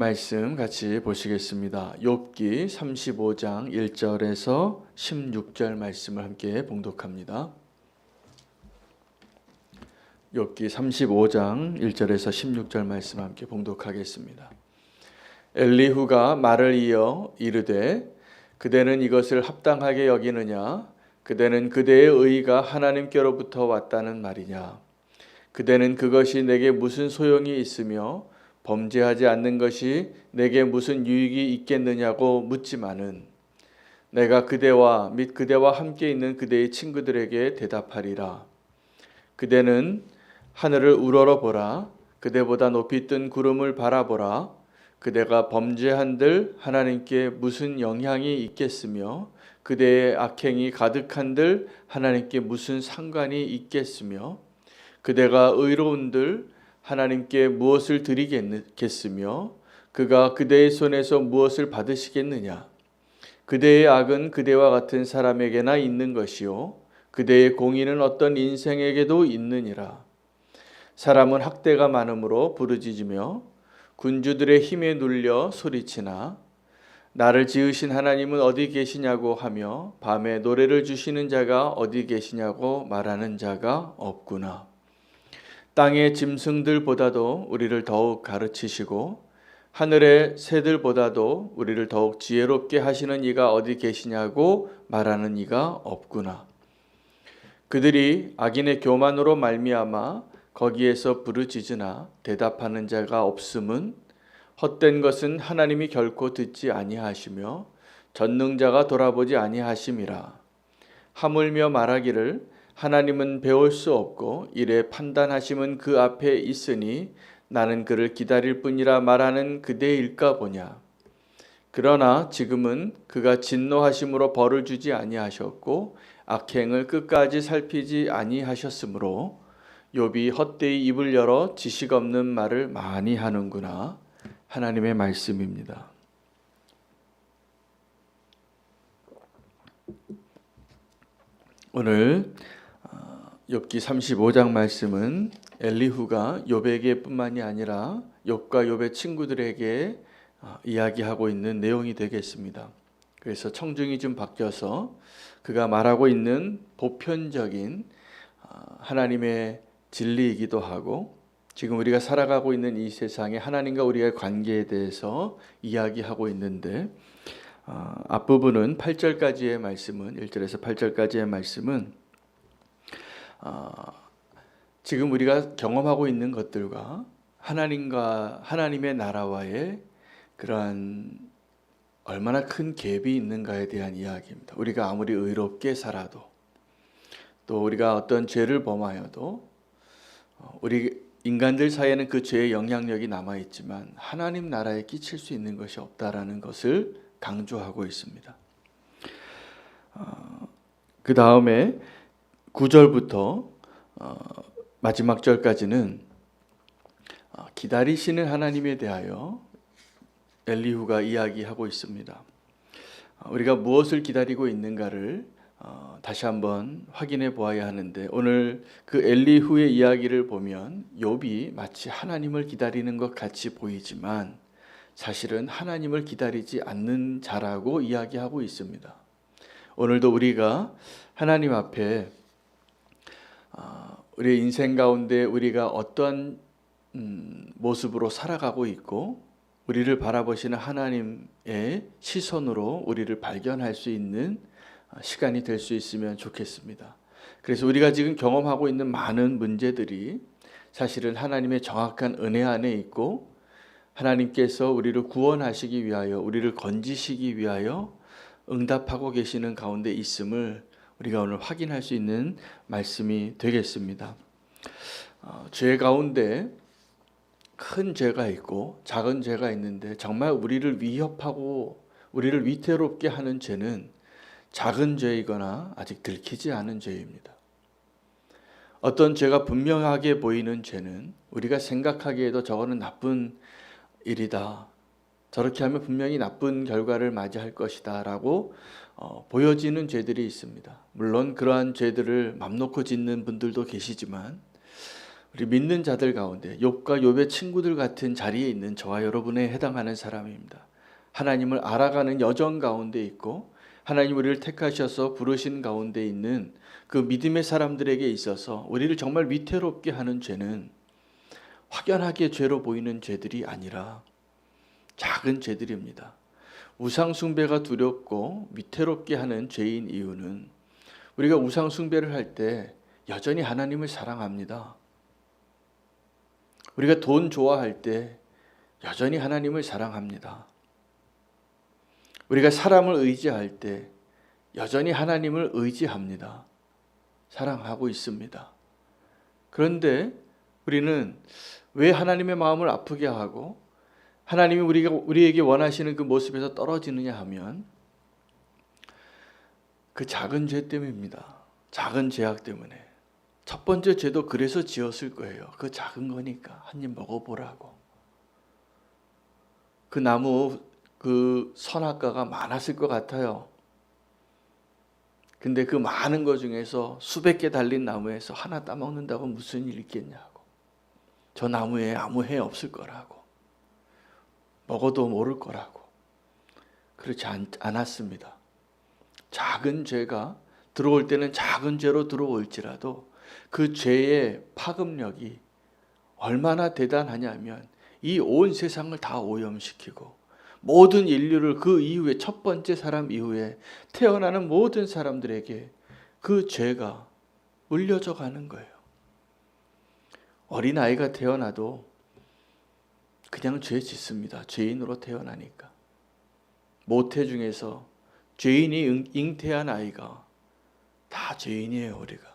말씀 같이 보시겠습니다. 욥기 35장 1절에서 16절 말씀을 함께 봉독합니다. 욥기 35장 1절에서 16절 말씀 함께 봉독하겠습니다. 엘리후가 말을 이어 이르되 그대는 이것을 합당하게 여기느냐? 그대는 그대의 의가 하나님께로부터 왔다는 말이냐? 그대는 그것이 내게 무슨 소용이 있으며 범죄하지 않는 것이 내게 무슨 유익이 있겠느냐고 묻지만은 내가 그대와 및 그대와 함께 있는 그대의 친구들에게 대답하리라. 그대는 하늘을 우러러보라. 그대보다 높이 뜬 구름을 바라보라. 그대가 범죄한들 하나님께 무슨 영향이 있겠으며 그대의 악행이 가득한들 하나님께 무슨 상관이 있겠으며 그대가 의로운들 하나님께 무엇을 드리겠으며 그가 그대의 손에서 무엇을 받으시겠느냐? 그대의 악은 그대와 같은 사람에게나 있는 것이요 그대의 공의는 어떤 인생에게도 있느니라. 사람은 학대가 많으므로 부르짖으며 군주들의 힘에 눌려 소리치나 나를 지으신 하나님은 어디 계시냐고 하며 밤에 노래를 주시는 자가 어디 계시냐고 말하는 자가 없구나. 땅의 짐승들보다도 우리를 더욱 가르치시고 하늘의 새들보다도 우리를 더욱 지혜롭게 하시는 이가 어디 계시냐고 말하는 이가 없구나. 그들이 악인의 교만으로 말미암아 거기에서 부르짖으나 대답하는 자가 없음은 헛된 것은 하나님이 결코 듣지 아니하시며 전능자가 돌아보지 아니하심이라. 하물며 말하기를 하나님은 배울 수 없고 이래 판단하심은 그 앞에 있으니 나는 그를 기다릴 뿐이라 말하는 그대일까 보냐. 그러나 지금은 그가 진노하심으로 벌을 주지 아니하셨고 악행을 끝까지 살피지 아니하셨으므로 욥이 헛되이 입을 열어 지식 없는 말을 많이 하는구나. 하나님의 말씀입니다. 오늘 욥기 35장 말씀은 엘리후가 욥에게 뿐만이 아니라 욥과 욥의 친구들에게 이야기하고 있는 내용이 되겠습니다. 그래서 청중이 좀 바뀌어서 그가 말하고 있는 보편적인 하나님의 진리이기도 하고 지금 우리가 살아가고 있는 이 세상에 하나님과 우리의 관계에 대해서 이야기하고 있는데 앞부분은 8절까지의 말씀은 1절에서 8절까지의 말씀은 지금 우리가 경험하고 있는 것들과 하나님과 하나님의 나라와의 그러한 얼마나 큰 갭이 있는가에 대한 이야기입니다. 우리가 아무리 의롭게 살아도 또 우리가 어떤 죄를 범하여도 우리 인간들 사이에는 그 죄의 영향력이 남아있지만 하나님 나라에 끼칠 수 있는 것이 없다라는 것을 강조하고 있습니다. 그 다음에 9절부터 마지막 절까지는 기다리시는 하나님에 대하여 엘리후가 이야기하고 있습니다. 우리가 무엇을 기다리고 있는가를 다시 한번 확인해 보아야 하는데 오늘 그 엘리후의 이야기를 보면 욥이 마치 하나님을 기다리는 것 같이 보이지만 사실은 하나님을 기다리지 않는 자라고 이야기하고 있습니다. 오늘도 우리가 하나님 앞에 우리의 인생 가운데 우리가 어떤 모습으로 살아가고 있고 우리를 바라보시는 하나님의 시선으로 우리를 발견할 수 있는 시간이 될 수 있으면 좋겠습니다. 그래서 우리가 지금 경험하고 있는 많은 문제들이 사실은 하나님의 정확한 은혜 안에 있고 하나님께서 우리를 구원하시기 위하여 우리를 건지시기 위하여 응답하고 계시는 가운데 있음을 우리가 오늘 확인할 수 있는 말씀이 되겠습니다. 죄 가운데 큰 죄가 있고 작은 죄가 있는데 정말 우리를 위협하고 우리를 위태롭게 하는 죄는 작은 죄이거나 아직 들키지 않은 죄입니다. 어떤 죄가 분명하게 보이는 죄는 우리가 생각하기에도 저거는 나쁜 일이다. 저렇게 하면 분명히 나쁜 결과를 맞이할 것이다 라고 보여지는 죄들이 있습니다. 물론 그러한 죄들을 맘 놓고 짓는 분들도 계시지만 우리 믿는 자들 가운데 욥과 욥의 친구들 같은 자리에 있는 저와 여러분에 해당하는 사람입니다. 하나님을 알아가는 여정 가운데 있고 하나님 우리를 택하셔서 부르신 가운데 있는 그 믿음의 사람들에게 있어서 우리를 정말 위태롭게 하는 죄는 확연하게 죄로 보이는 죄들이 아니라 작은 죄들입니다. 우상 숭배가 두렵고 위태롭게 하는 죄인 이유는 우리가 우상 숭배를 할 때 여전히 하나님을 사랑합니다. 우리가 돈 좋아할 때 여전히 하나님을 사랑합니다. 우리가 사람을 의지할 때 여전히 하나님을 의지합니다. 사랑하고 있습니다. 그런데 우리는 왜 하나님의 마음을 아프게 하고 하나님이 우리에게 원하시는 그 모습에서 떨어지느냐 하면 그 작은 죄 때문입니다. 작은 죄악 때문에. 첫 번째 죄도 그래서 지었을 거예요. 그 작은 거니까 한 입 먹어보라고. 그 나무 그 선악과가 많았을 것 같아요. 근데 그 많은 것 중에서 수백 개 달린 나무에서 하나 따먹는다고 무슨 일이 있겠냐고. 저 나무에 아무 해 없을 거라고. 먹어도 모를 거라고. 그렇지 않았습니다. 작은 죄가 들어올 때는 작은 죄로 들어올지라도 그 죄의 파급력이 얼마나 대단하냐면 이 온 세상을 다 오염시키고 모든 인류를 그 이후에 첫 번째 사람 이후에 태어나는 모든 사람들에게 그 죄가 물려져 가는 거예요. 어린아이가 태어나도 그냥 죄 짓습니다. 죄인으로 태어나니까. 모태 중에서 죄인이 잉태한 아이가 다 죄인이에요, 우리가.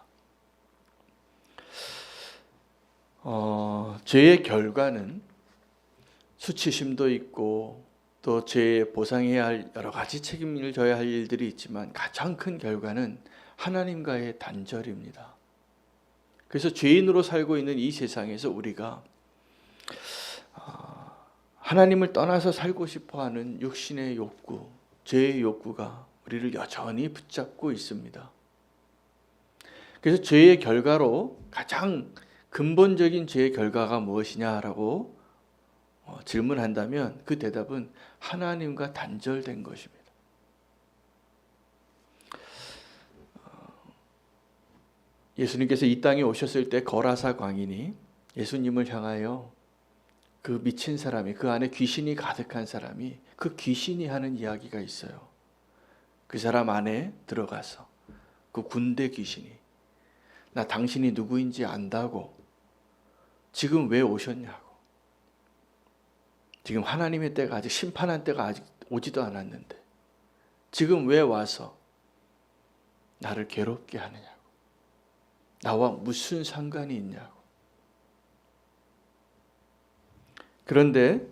죄의 결과는 수치심도 있고 또 죄에 보상해야 할 여러 가지 책임을 져야 할 일들이 있지만 가장 큰 결과는 하나님과의 단절입니다. 그래서 죄인으로 살고 있는 이 세상에서 우리가 하나님을 떠나서 살고 싶어하는 육신의 욕구, 죄의 욕구가 우리를 여전히 붙잡고 있습니다. 그래서 죄의 결과로 가장 근본적인 죄의 결과가 무엇이냐라고 질문한다면 그 대답은 하나님과 단절된 것입니다. 예수님께서 이 땅에 오셨을 때 거라사 광인이 예수님을 향하여 그 미친 사람이, 그 안에 귀신이 가득한 사람이, 그 귀신이 하는 이야기가 있어요. 그 사람 안에 들어가서 그 군대 귀신이 나 당신이 누구인지 안다고 지금 왜 오셨냐고. 지금 하나님의 때가 아직 심판한 때가 아직 오지도 않았는데 지금 왜 와서 나를 괴롭게 하느냐고. 나와 무슨 상관이 있냐고. 그런데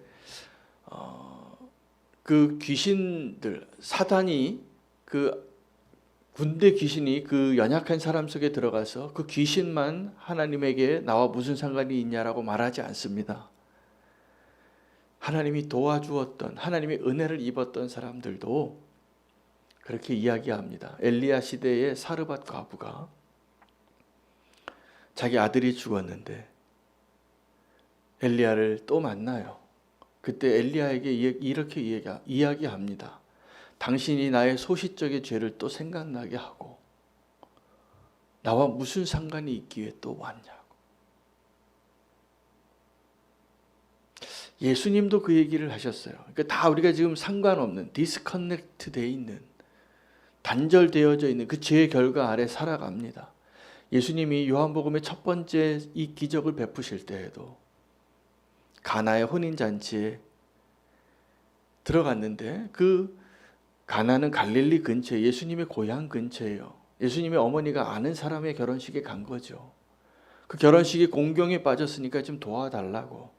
그 귀신들, 사단이 그 군대 귀신이 그 연약한 사람 속에 들어가서 그 귀신만 하나님에게 나와 무슨 상관이 있냐라고 말하지 않습니다. 하나님이 도와주었던, 하나님의 은혜를 입었던 사람들도 그렇게 이야기합니다. 엘리야 시대의 사르밧 과부가 자기 아들이 죽었는데 엘리야를 또 만나요. 그때 엘리야에게 이렇게 이야기합니다. 당신이 나의 소시적의 죄를 또 생각나게 하고 나와 무슨 상관이 있기에 또 왔냐고. 예수님도 그 얘기를 하셨어요. 그러니까 다 우리가 지금 상관없는, 디스커넥트 되어 있는, 단절되어져 있는 그 죄의 결과 아래 살아갑니다. 예수님이 요한복음의 첫 번째 이 기적을 베푸실 때에도 가나의 혼인잔치에 들어갔는데 그 가나는 갈릴리 근처에 예수님의 고향 근처예요. 예수님의 어머니가 아는 사람의 결혼식에 간 거죠. 그 결혼식이 공경에 빠졌으니까 좀 도와달라고.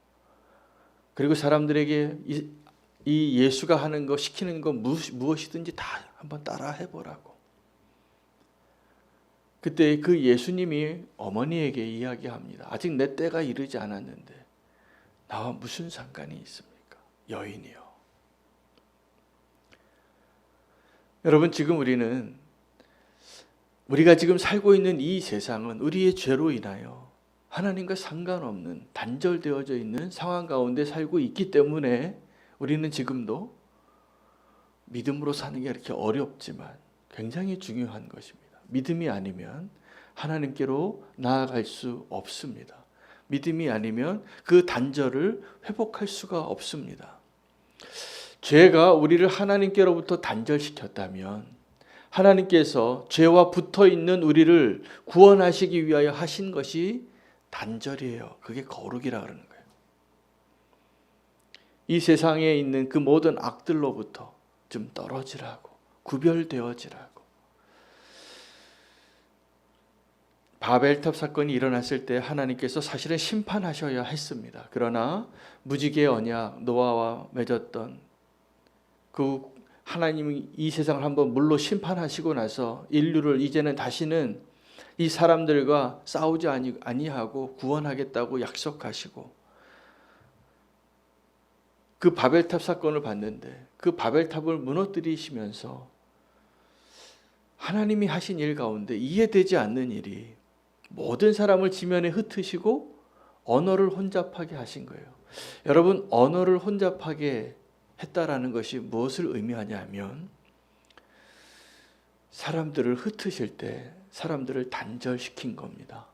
그리고 사람들에게 이 예수가 하는 거 시키는 거 무엇이든지 다 한번 따라 해보라고. 그때 그 예수님이 어머니에게 이야기합니다. 아직 내 때가 이르지 않았는데 나와 무슨 상관이 있습니까? 여인이요. 여러분, 지금 우리가 지금 살고 있는 이 세상은 우리의 죄로 인하여 하나님과 상관없는 단절되어져 있는 상황 가운데 살고 있기 때문에 우리는 지금도 믿음으로 사는 게 이렇게 어렵지만 굉장히 중요한 것입니다. 믿음이 아니면 하나님께로 나아갈 수 없습니다. 믿음이 아니면 그 단절을 회복할 수가 없습니다. 죄가 우리를 하나님께로부터 단절시켰다면 하나님께서 죄와 붙어 있는 우리를 구원하시기 위하여 하신 것이 단절이에요. 그게 거룩이라 그러는 거예요. 이 세상에 있는 그 모든 악들로부터 좀 떨어지라고, 구별되어지라고. 바벨탑 사건이 일어났을 때 하나님께서 사실은 심판하셔야 했습니다. 그러나 무지개의 언약, 노아와 맺었던 그 하나님이 이 세상을 한번 물로 심판하시고 나서 인류를 이제는 다시는 이 사람들과 싸우지 아니하고 구원하겠다고 약속하시고, 그 바벨탑 사건을 봤는데 그 바벨탑을 무너뜨리시면서 하나님이 하신 일 가운데 이해되지 않는 일이 모든 사람을 지면에 흩으시고 언어를 혼잡하게 하신 거예요. 여러분, 언어를 혼잡하게 했다라는 것이 무엇을 의미하냐면 사람들을 흩으실 때 사람들을 단절시킨 겁니다.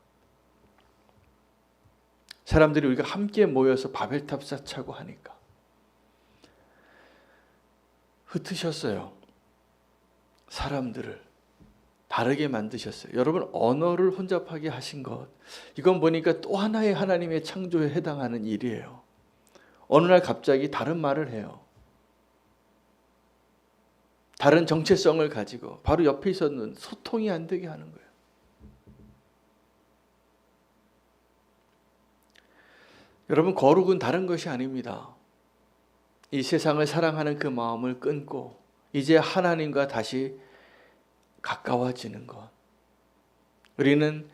사람들이 우리가 함께 모여서 바벨탑 쌓자고 하니까 흩으셨어요. 사람들을 다르게 만드셨어요. 여러분, 언어를 혼잡하게 하신 것, 이건 보니까 또 하나의 하나님의 창조에 해당하는 일이에요. 어느 날 갑자기 다른 말을 해요. 다른 정체성을 가지고 바로 옆에 있었는 소통이 안 되게 하는 거예요. 여러분, 거룩은 다른 것이 아닙니다. 이 세상을 사랑하는 그 마음을 끊고 이제 하나님과 다시 가까워지는 것. 우리는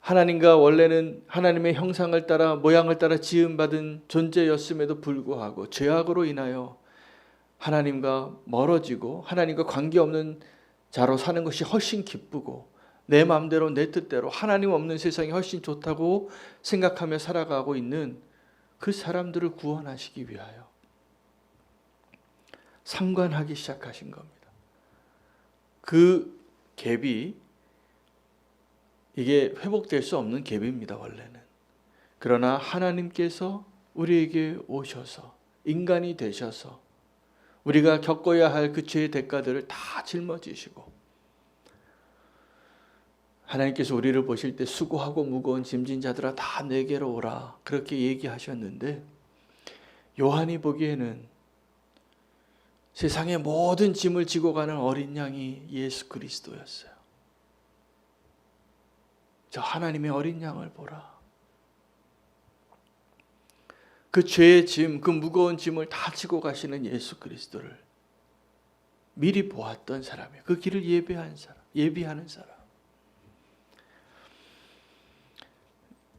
하나님과 원래는 하나님의 형상을 따라 모양을 따라 지음받은 존재였음에도 불구하고 죄악으로 인하여 하나님과 멀어지고 하나님과 관계없는 자로 사는 것이 훨씬 기쁘고 내 마음대로 내 뜻대로 하나님 없는 세상이 훨씬 좋다고 생각하며 살아가고 있는 그 사람들을 구원하시기 위하여 상관하기 시작하신 겁니다. 그 갭이 이게 회복될 수 없는 갭입니다, 원래는. 그러나 하나님께서 우리에게 오셔서 인간이 되셔서 우리가 겪어야 할 그 죄의 대가들을 다 짊어지시고 하나님께서 우리를 보실 때 수고하고 무거운 짐진 자들아 다 내게로 오라 그렇게 얘기하셨는데, 요한이 보기에는 세상의 모든 짐을 지고 가는 어린 양이 예수 그리스도였어요. 저 하나님의 어린 양을 보라. 그 죄의 짐, 그 무거운 짐을 다 지고 가시는 예수 그리스도를 미리 보았던 사람이에요. 그 길을 예비하는 사람.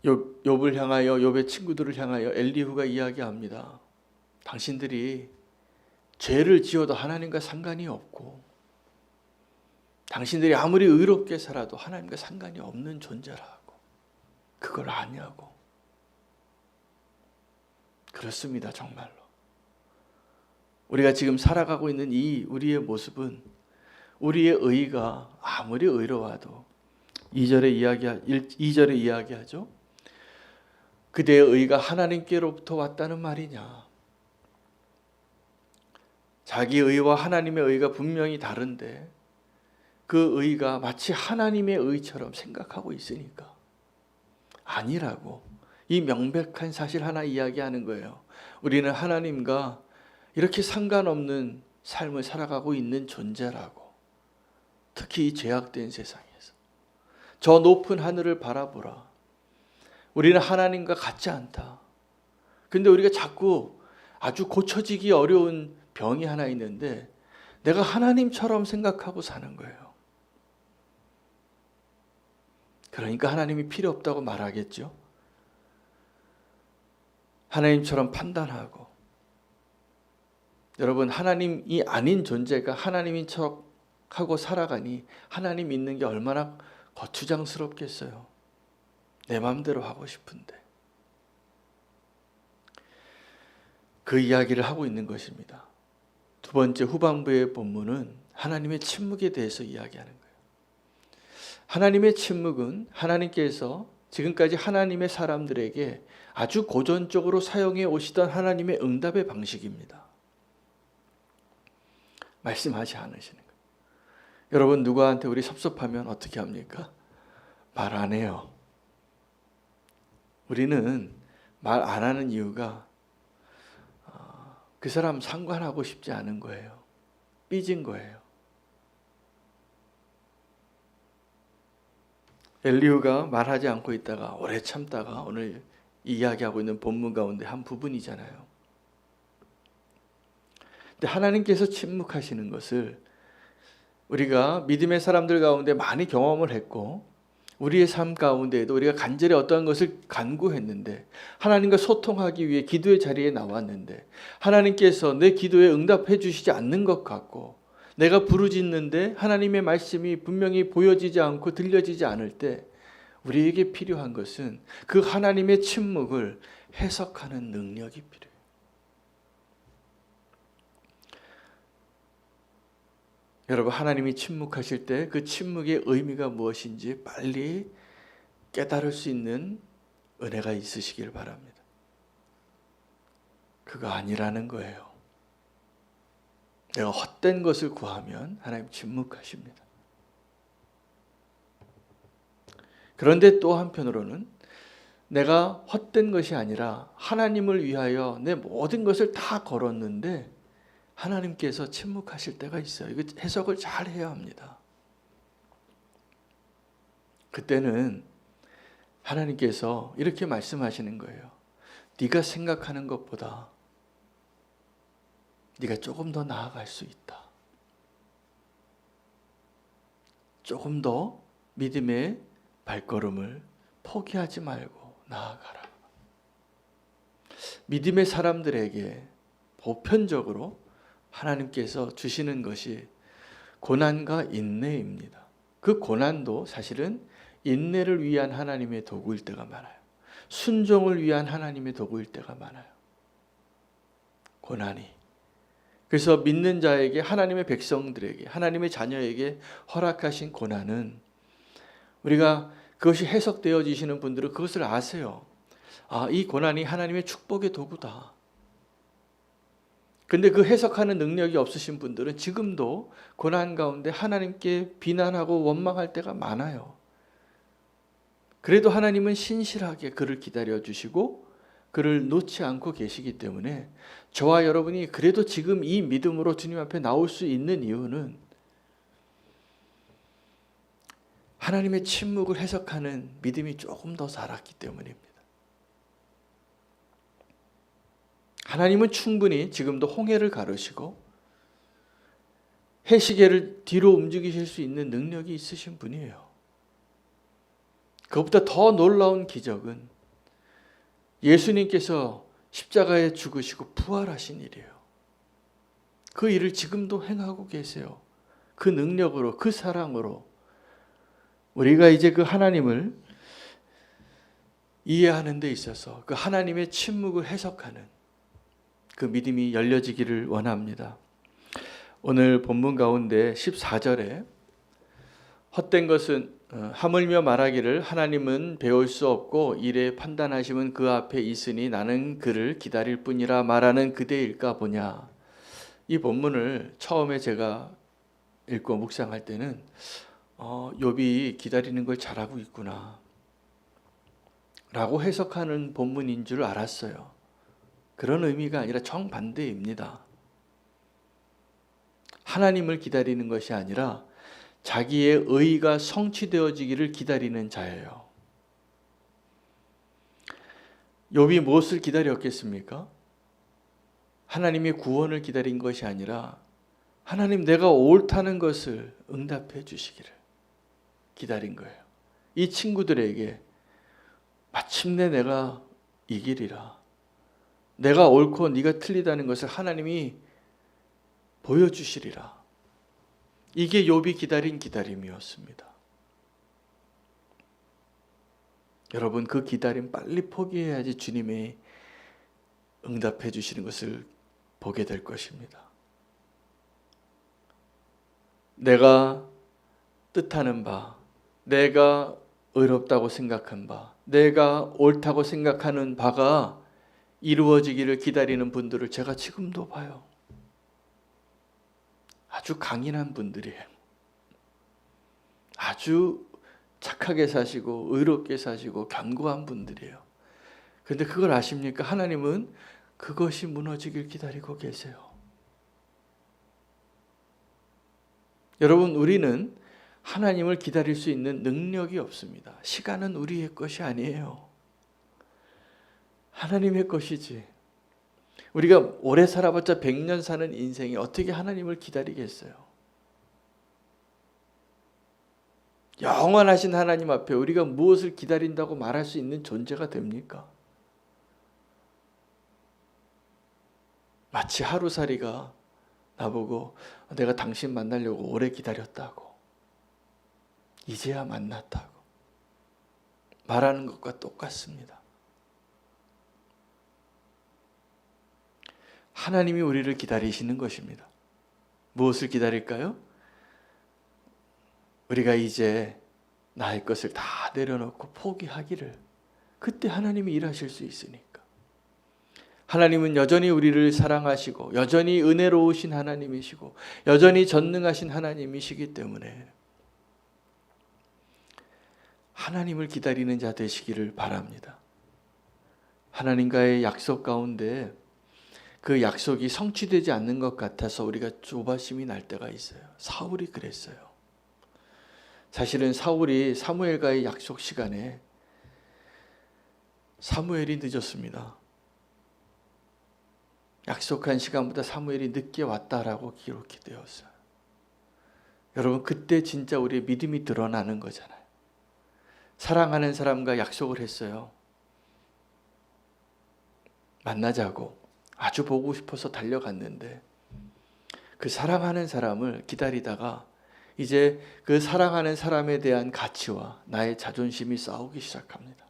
욥을 향하여, 욥의 친구들을 향하여 엘리후가 이야기합니다. 당신들이 죄를 지어도 하나님과 상관이 없고 당신들이 아무리 의롭게 살아도 하나님과 상관이 없는 존재라고. 그걸 아냐고. 그렇습니다. 정말로. 우리가 지금 살아가고 있는 이 우리의 모습은 우리의 의가 아무리 의로워도 2절에 이야기하죠. 그대의 의가 하나님께로부터 왔다는 말이냐. 자기 의와 하나님의 의가 분명히 다른데 그 의가 마치 하나님의 의처럼 생각하고 있으니까 아니라고. 이 명백한 사실 하나 이야기하는 거예요. 우리는 하나님과 이렇게 상관없는 삶을 살아가고 있는 존재라고. 특히 이 죄악된 세상에서. 저 높은 하늘을 바라보라. 우리는 하나님과 같지 않다. 근데 우리가 자꾸 아주 고쳐지기 어려운 병이 하나 있는데 내가 하나님처럼 생각하고 사는 거예요. 그러니까 하나님이 필요 없다고 말하겠죠. 하나님처럼 판단하고. 여러분, 하나님이 아닌 존재가 하나님인 척하고 살아가니 하나님 믿는 게 얼마나 거추장스럽겠어요. 내 마음대로 하고 싶은데. 그 이야기를 하고 있는 것입니다. 두 번째 후반부의 본문은 하나님의 침묵에 대해서 이야기하는 거예요. 하나님의 침묵은 하나님께서 지금까지 하나님의 사람들에게 아주 고전적으로 사용해 오시던 하나님의 응답의 방식입니다. 말씀하지 않으시는 거예요. 여러분, 누구한테 우리 섭섭하면 어떻게 합니까? 말 안 해요. 우리는 말 안 하는 이유가 그 사람 상관하고 싶지 않은 거예요. 삐진 거예요. 엘리후가 말하지 않고 있다가 오래 참다가 오늘 이야기하고 있는 본문 가운데 한 부분이잖아요. 근데 하나님께서 침묵하시는 것을 우리가 믿음의 사람들 가운데 많이 경험을 했고 우리의 삶 가운데에도 우리가 간절히 어떠한 것을 간구했는데 하나님과 소통하기 위해 기도의 자리에 나왔는데 하나님께서 내 기도에 응답해 주시지 않는 것 같고 내가 부르짖는데 하나님의 말씀이 분명히 보여지지 않고 들려지지 않을 때 우리에게 필요한 것은 그 하나님의 침묵을 해석하는 능력이 필요해요. 여러분, 하나님이 침묵하실 때 그 침묵의 의미가 무엇인지 빨리 깨달을 수 있는 은혜가 있으시길 바랍니다. 그거 아니라는 거예요. 내가 헛된 것을 구하면 하나님 침묵하십니다. 그런데 또 한편으로는 내가 헛된 것이 아니라 하나님을 위하여 내 모든 것을 다 걸었는데 하나님께서 침묵하실 때가 있어요. 이거 해석을 잘 해야 합니다. 그때는 하나님께서 이렇게 말씀하시는 거예요. 네가 생각하는 것보다 네가 조금 더 나아갈 수 있다. 조금 더 믿음의 발걸음을 포기하지 말고 나아가라. 믿음의 사람들에게 보편적으로 하나님께서 주시는 것이 고난과 인내입니다. 그 고난도 사실은 인내를 위한 하나님의 도구일 때가 많아요. 순종을 위한 하나님의 도구일 때가 많아요. 고난이. 그래서 믿는 자에게, 하나님의 백성들에게, 하나님의 자녀에게 허락하신 고난은 우리가 그것이 해석되어지시는 분들은 그것을 아세요. 아, 이 고난이 하나님의 축복의 도구다. 근데 그 해석하는 능력이 없으신 분들은 지금도 고난 가운데 하나님께 비난하고 원망할 때가 많아요. 그래도 하나님은 신실하게 그를 기다려주시고 그를 놓지 않고 계시기 때문에 저와 여러분이 그래도 지금 이 믿음으로 주님 앞에 나올 수 있는 이유는 하나님의 침묵을 해석하는 믿음이 조금 더 자랐기 때문입니다. 하나님은 충분히 지금도 홍해를 가르시고 해시계를 뒤로 움직이실 수 있는 능력이 있으신 분이에요. 그것보다 더 놀라운 기적은 예수님께서 십자가에 죽으시고 부활하신 일이에요. 그 일을 지금도 행하고 계세요. 그 능력으로, 그 사랑으로 우리가 이제 그 하나님을 이해하는 데 있어서 그 하나님의 침묵을 해석하는 그 믿음이 열려지기를 원합니다. 오늘 본문 가운데 14절에 헛된 것은 하물며 말하기를 하나님은 배울 수 없고 이래 판단하심은 그 앞에 있으니 나는 그를 기다릴 뿐이라 말하는 그대일까 보냐. 이 본문을 처음에 제가 읽고 묵상할 때는 욥이 기다리는 걸 잘하고 있구나 라고 해석하는 본문인 줄 알았어요. 그런 의미가 아니라 정반대입니다. 하나님을 기다리는 것이 아니라 자기의 의가 성취되어지기를 기다리는 자예요. 욥이 무엇을 기다렸겠습니까? 하나님의 구원을 기다린 것이 아니라 하나님 내가 옳다는 것을 응답해 주시기를 기다린 거예요. 이 친구들에게 마침내 내가 이기리라. 내가 옳고 네가 틀리다는 것을 하나님이 보여주시리라. 이게 욥이 기다린 기다림이었습니다. 여러분 그 기다림 빨리 포기해야지 주님의 응답해 주시는 것을 보게 될 것입니다. 내가 뜻하는 바, 내가 의롭다고 생각한 바, 내가 옳다고 생각하는 바가 이루어지기를 기다리는 분들을 제가 지금도 봐요. 아주 강인한 분들이에요. 아주 착하게 사시고 의롭게 사시고 견고한 분들이에요. 그런데 그걸 아십니까? 하나님은 그것이 무너지길 기다리고 계세요. 여러분, 우리는 하나님을 기다릴 수 있는 능력이 없습니다. 시간은 우리의 것이 아니에요. 하나님의 것이지. 우리가 오래 살아봤자 100년 사는 인생이 어떻게 하나님을 기다리겠어요? 영원하신 하나님 앞에 우리가 무엇을 기다린다고 말할 수 있는 존재가 됩니까? 마치 하루살이가 나보고 내가 당신 만나려고 오래 기다렸다고, 이제야 만났다고 말하는 것과 똑같습니다. 하나님이 우리를 기다리시는 것입니다. 무엇을 기다릴까요? 우리가 이제 나의 것을 다 내려놓고 포기하기를. 그때 하나님이 일하실 수 있으니까. 하나님은 여전히 우리를 사랑하시고 여전히 은혜로우신 하나님이시고 여전히 전능하신 하나님이시기 때문에 하나님을 기다리는 자 되시기를 바랍니다. 하나님과의 약속 가운데 그 약속이 성취되지 않는 것 같아서 우리가 조바심이 날 때가 있어요. 사울이 그랬어요. 사실은 사울이 사무엘과의 약속 시간에 사무엘이 늦었습니다. 약속한 시간보다 사무엘이 늦게 왔다라고 기록이 되었어요. 여러분, 그때 진짜 우리의 믿음이 드러나는 거잖아요. 사랑하는 사람과 약속을 했어요. 만나자고 아주 보고 싶어서 달려갔는데 그 사랑하는 사람을 기다리다가 이제 그 사랑하는 사람에 대한 가치와 나의 자존심이 싸우기 시작합니다.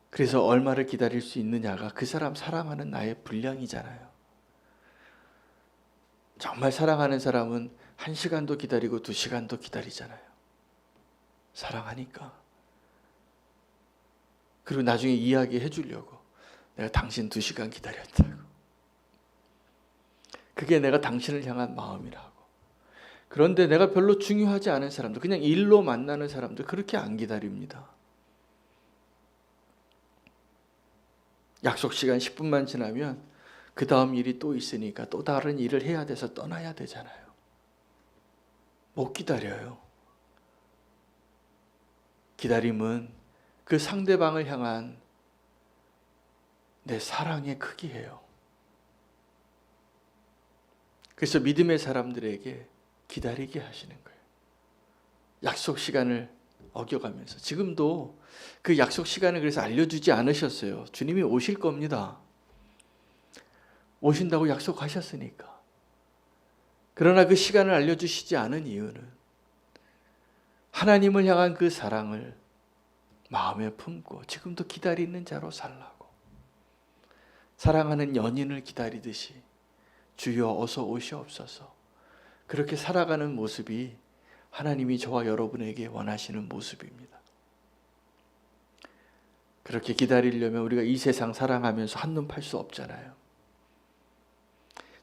그래서 얼마를 기다릴 수 있느냐가 그 사람 사랑하는 나의 분량이잖아요. 정말 사랑하는 사람은 1시간도 기다리고 2시간도 기다리잖아요. 사랑하니까. 그리고 나중에 이야기해 주려고 내가 당신 2시간 기다렸다고. 그게 내가 당신을 향한 마음이라고. 그런데 내가 별로 중요하지 않은 사람들, 그냥 일로 만나는 사람들 그렇게 안 기다립니다. 약속 시간 10분만 지나면 그 다음 일이 또 있으니까 또 다른 일을 해야 돼서 떠나야 되잖아요. 못 기다려요. 기다림은 그 상대방을 향한 내 사랑의 크기예요. 그래서 믿음의 사람들에게 기다리게 하시는 거예요. 약속 시간을 어겨가면서. 지금도 그 약속 시간을 그래서 알려주지 않으셨어요. 주님이 오실 겁니다. 오신다고 약속하셨으니까. 그러나 그 시간을 알려주시지 않은 이유는 하나님을 향한 그 사랑을 마음에 품고 지금도 기다리는 자로 살라고. 사랑하는 연인을 기다리듯이 주여 어서 오시옵소서. 그렇게 살아가는 모습이 하나님이 저와 여러분에게 원하시는 모습입니다. 그렇게 기다리려면 우리가 이 세상 사랑하면서 한눈 팔 수 없잖아요.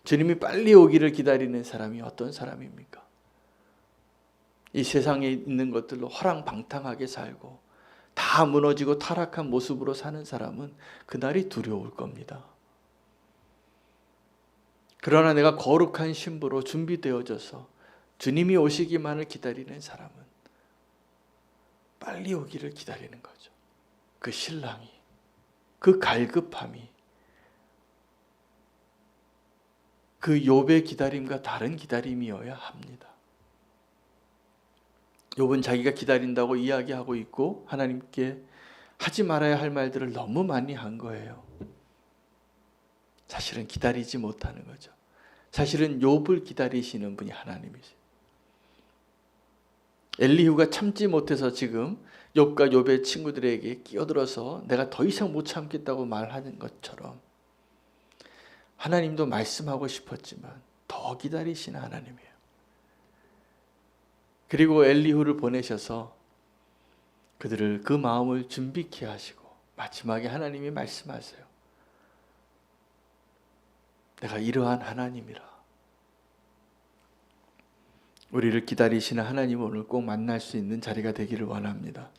주님이 빨리 오기를 기다리는 사람이 어떤 사람입니까? 이 세상에 있는 것들로 허랑방탕하게 살고 다 무너지고 타락한 모습으로 사는 사람은 그날이 두려울 겁니다. 그러나 내가 거룩한 신부로 준비되어져서 주님이 오시기만을 기다리는 사람은 빨리 오기를 기다리는 거죠. 그 신랑이, 그 갈급함이 그 욥의 기다림과 다른 기다림이어야 합니다. 욥은 자기가 기다린다고 이야기하고 있고 하나님께 하지 말아야 할 말들을 너무 많이 한 거예요. 사실은 기다리지 못하는 거죠. 사실은 욥을 기다리시는 분이 하나님이세요. 엘리후가 참지 못해서 지금 욥과 욥의 친구들에게 끼어들어서 내가 더 이상 못 참겠다고 말하는 것처럼 하나님도 말씀하고 싶었지만 더 기다리시는 하나님이에요. 그리고 엘리후를 보내셔서 그들을 그 마음을 준비케 하시고 마지막에 하나님이 말씀하세요. 내가 이러한 하나님이라. 우리를 기다리시는 하나님을 오늘 꼭 만날 수 있는 자리가 되기를 원합니다.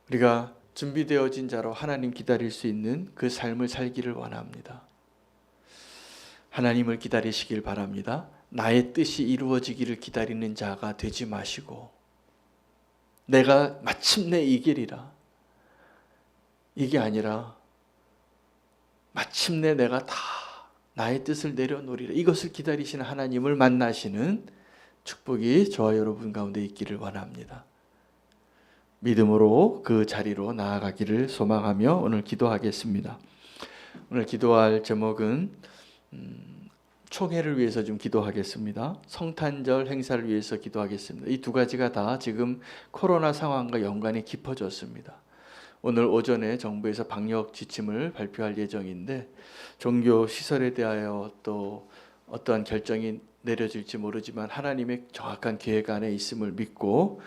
우리가 준비되어진 자로 하나님 기다릴 수 있는 그 삶을 살기를 원합니다. 하나님을 기다리시길 바랍니다. 나의 뜻이 이루어지기를 기다리는 자가 되지 마시고 내가 마침내 이기리라. 이게 아니라 마침내 내가 다 나의 뜻을 내려놓으리라. 이것을 기다리시는 하나님을 만나시는 축복이 저와 여러분 가운데 있기를 원합니다. 믿음으로 그 자리로 나아가기를 소망하며 오늘 기도하겠습니다. 오늘 기도할 제목은 총회를 위해서 좀 기도하겠습니다. 성탄절 행사를 위해서 기도하겠습니다. 이 두 가지가 다 지금 코로나 상황과 연관이 깊어졌습니다. 오늘 오전에 정부에서 방역 지침을 발표할 예정인데 종교 시설에 대하여 또 어떠한 결정이 내려질지 모르지만 하나님의 정확한 계획 안에 있음을 믿고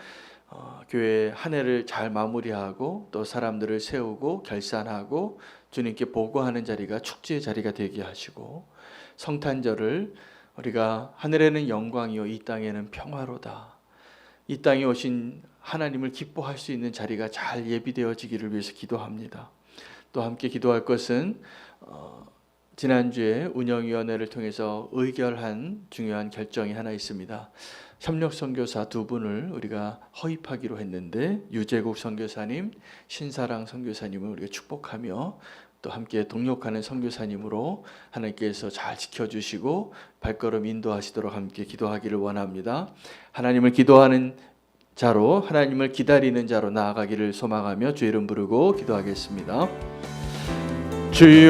교회 한 해를 잘 마무리하고 또 사람들을 세우고 결산하고 주님께 보고하는 자리가 축제의 자리가 되게 하시고 성탄절을 우리가 하늘에는 영광이요 이 땅에는 평화로다. 이 땅에 오신 하나님을 기뻐할 수 있는 자리가 잘 예비되어지기를 위해서 기도합니다. 또 함께 기도할 것은 지난주에 운영위원회를 통해서 의결한 중요한 결정이 하나 있습니다. 협력 선교사 두 분을 우리가 허입하기로 했는데 유재국 선교사님, 신사랑 선교사님을 우리가 축복하며 또 함께 동역하는 선교사님으로 하나님께서 잘 지켜주시고 발걸음 인도하시도록 함께 기도하기를 원합니다. 하나님을 기도하는 자로 하나님을 기다리는 자로 나아가기를 소망하며 주의 이름 부르고 기도하겠습니다. 주여